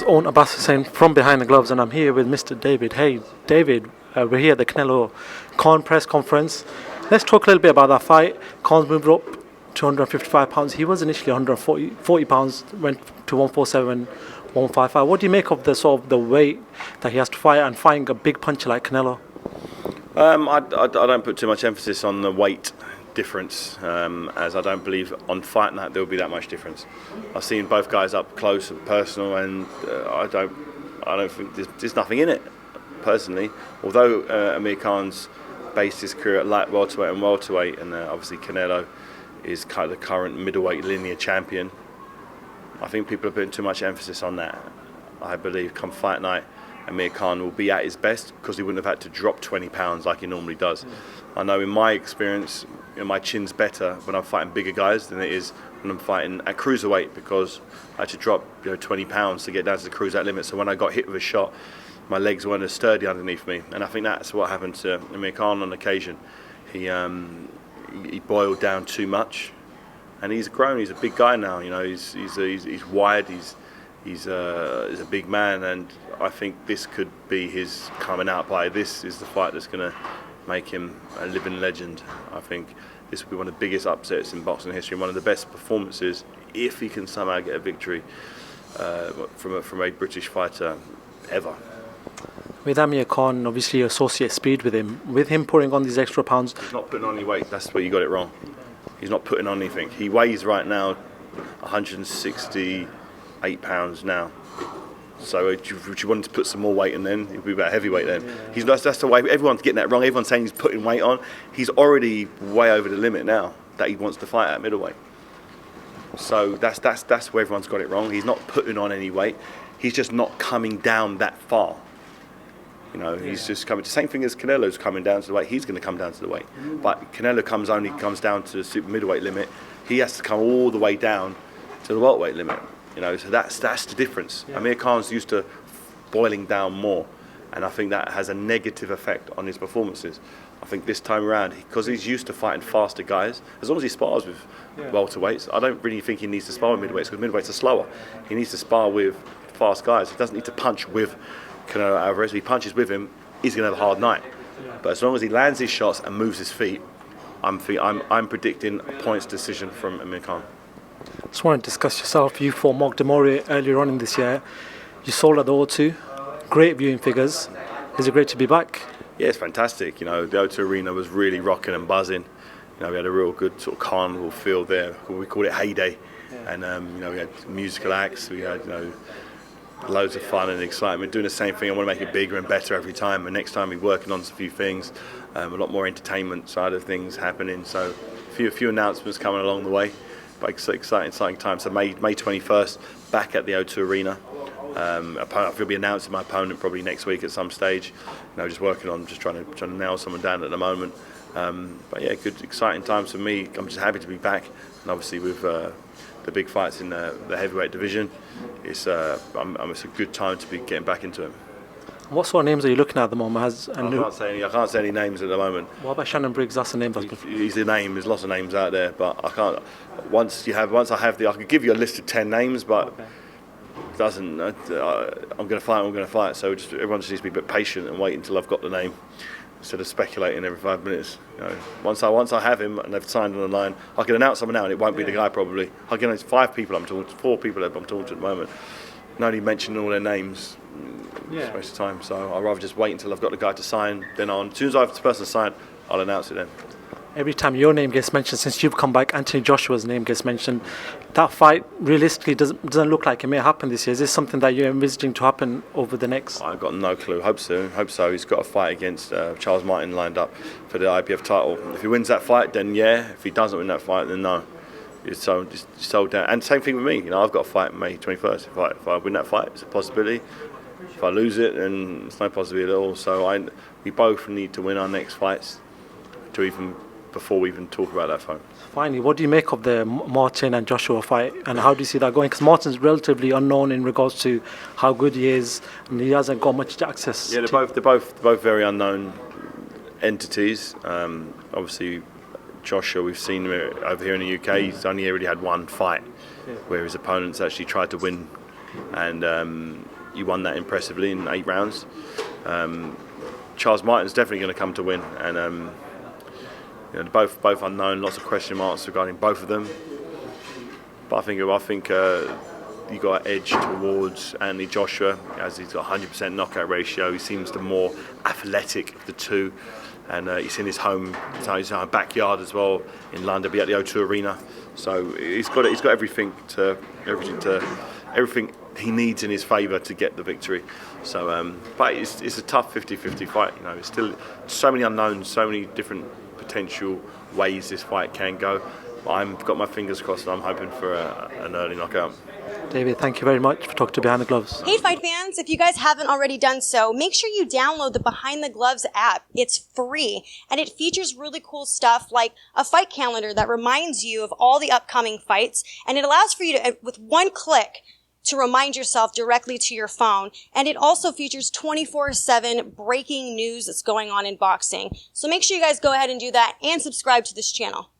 own Abbas Hussain from Behind the Gloves, and I'm here with Mr. David Haye. David, we're here at the Canelo-Khan press conference. Let's talk a little bit about that fight. Khan's moved up to 155 pounds. He was initially 140 pounds, went to 147, 155. What do you make of the sort of the weight that he has to fight and fighting a big puncher like Canelo? I don't put too much emphasis on the weight difference, as I don't believe on fight night there will be that much difference. I've seen both guys up close and personal, and I don't think there's nothing in it personally. Although Amir Khan's based his career at light welterweight and welterweight, and obviously Canelo is kind of the current middleweight linear champion, I think people are putting too much emphasis on that. I believe come fight night, Amir Khan will be at his best because he wouldn't have had to drop 20 pounds like he normally does. I know in my experience, my chin's better when I'm fighting bigger guys than it is when I'm fighting at cruiserweight, because I had to drop 20 pounds to get down to the cruiserweight limit. So when I got hit with a shot, my legs weren't as sturdy underneath me, and I think that's what happened to Amir Khan on occasion. He boiled down too much, and he's grown. He's a big guy now. He's wide. He's a big man, and I think this could be his coming out party. This is the fight that's going to make him a living legend. I think this will be one of the biggest upsets in boxing history, and one of the best performances if he can somehow get a victory from a British fighter ever. With Amir Khan, obviously you associate speed with him. With him putting on these extra pounds, he's not putting on any weight. That's where you got it wrong. He's not putting on anything. He weighs right now 168 pounds now. So if you wanted to put some more weight in, then he'd be about heavyweight then. That's the way. Everyone's getting that wrong. Everyone's saying he's putting weight on. He's already way over the limit now that he wants to fight at middleweight. So that's where everyone's got it wrong. He's not putting on any weight. He's just not coming down that far. He's just coming. The same thing as Canelo's coming down to the weight. He's going to come down to the weight. But Canelo comes down to the super middleweight limit. He has to come all the way down to the welterweight limit. So that's the difference. Yeah. Amir Khan's used to boiling down more, and I think that has a negative effect on his performances. I think this time around, because he's used to fighting faster guys, as long as he spars with welterweights, I don't really think he needs to spar with midweights, because midweights are slower. He needs to spar with fast guys. He doesn't need to punch with Canelo Alvarez. If he punches with him, he's going to have a hard night. But as long as he lands his shots and moves his feet, I'm predicting a points decision from Amir Khan. Just want to discuss yourself. You fought Mark Demore earlier on in this year. You sold at the O2. Great viewing figures. Is it great to be back? Yeah, it's fantastic. The O2 Arena was really rocking and buzzing. We had a real good sort of carnival feel there. We called it Haye. Yeah. And we had musical acts. We had loads of fun and excitement. Doing the same thing. I want to make it bigger and better every time. And next time we're working on a few things, a lot more entertainment side of things happening. So a few announcements coming along the way. But exciting time. So May 21st, back at the O2 Arena. I'll be announcing my opponent probably next week at some stage. Just working on trying to nail someone down at the moment. But yeah, good, exciting times for me. I'm just happy to be back, and obviously with the big fights in the heavyweight division, it's a good time to be getting back into it. What sort of names are you looking at the moment? I can't say any names at the moment. What about Shannon Briggs? That's a name that's been... He's a name. There's lots of names out there, but I can't. I could give you a list of 10 names, but okay. Doesn't. I'm going to fight. So everyone just needs to be a bit patient and wait until I've got the name, instead of speculating every 5 minutes. Once I have him and they've signed on the line, I can announce someone now, and it won't be the guy probably. I can announce 4 people I'm talking to at the moment. And only mentioning all their names. It's a waste of time. So I'd rather just wait until I've got the guy to sign. Then as soon as I have the person signed, I'll announce it then. Every time your name gets mentioned, since you've come back, Anthony Joshua's name gets mentioned. That fight realistically doesn't look like it may happen this year. Is this something that you're envisaging to happen over the next? I've got no clue. Hope so. He's got a fight against Charles Martin lined up for the IPF title. If he wins that fight, then yeah. If he doesn't win that fight, then no. It's sold down. And same thing with me. I've got a fight May 21st. If I win that fight, it's a possibility. If I lose it, then it's no possibility at all. So we both need to win our next fights before we even talk about that fight. Finally, what do you make of the Martin and Joshua fight, and how do you see that going? Because Martin's relatively unknown in regards to how good he is, and he hasn't got much access. Yeah, they're both very unknown entities. Obviously, Joshua, we've seen him over here in the UK. He's only really had one fight where his opponents actually tried to win, and he won that impressively in 8 rounds. Charles Martin's definitely going to come to win, and you know, both unknown, lots of question marks regarding both of them. But I think you got an edge towards Anthony Joshua, as he's got 100% knockout ratio. He seems the more athletic of the two, and he's in his home backyard as well in London, be at the O2 Arena. So he's got everything he needs in his favour to get the victory. So, but it's a tough 50-50 fight. You know, it's still so many unknowns, so many different potential ways this fight can go. But I've got my fingers crossed, and I'm hoping for an early knockout. David, thank you very much for talking to Behind the Gloves. Hey, fight fans, if you guys haven't already done so, make sure you download the Behind the Gloves app. It's free, and it features really cool stuff like a fight calendar that reminds you of all the upcoming fights, and it allows for you to, with one click, to remind yourself directly to your phone. And it also features 24/7 breaking news that's going on in boxing. So make sure you guys go ahead and do that and subscribe to this channel.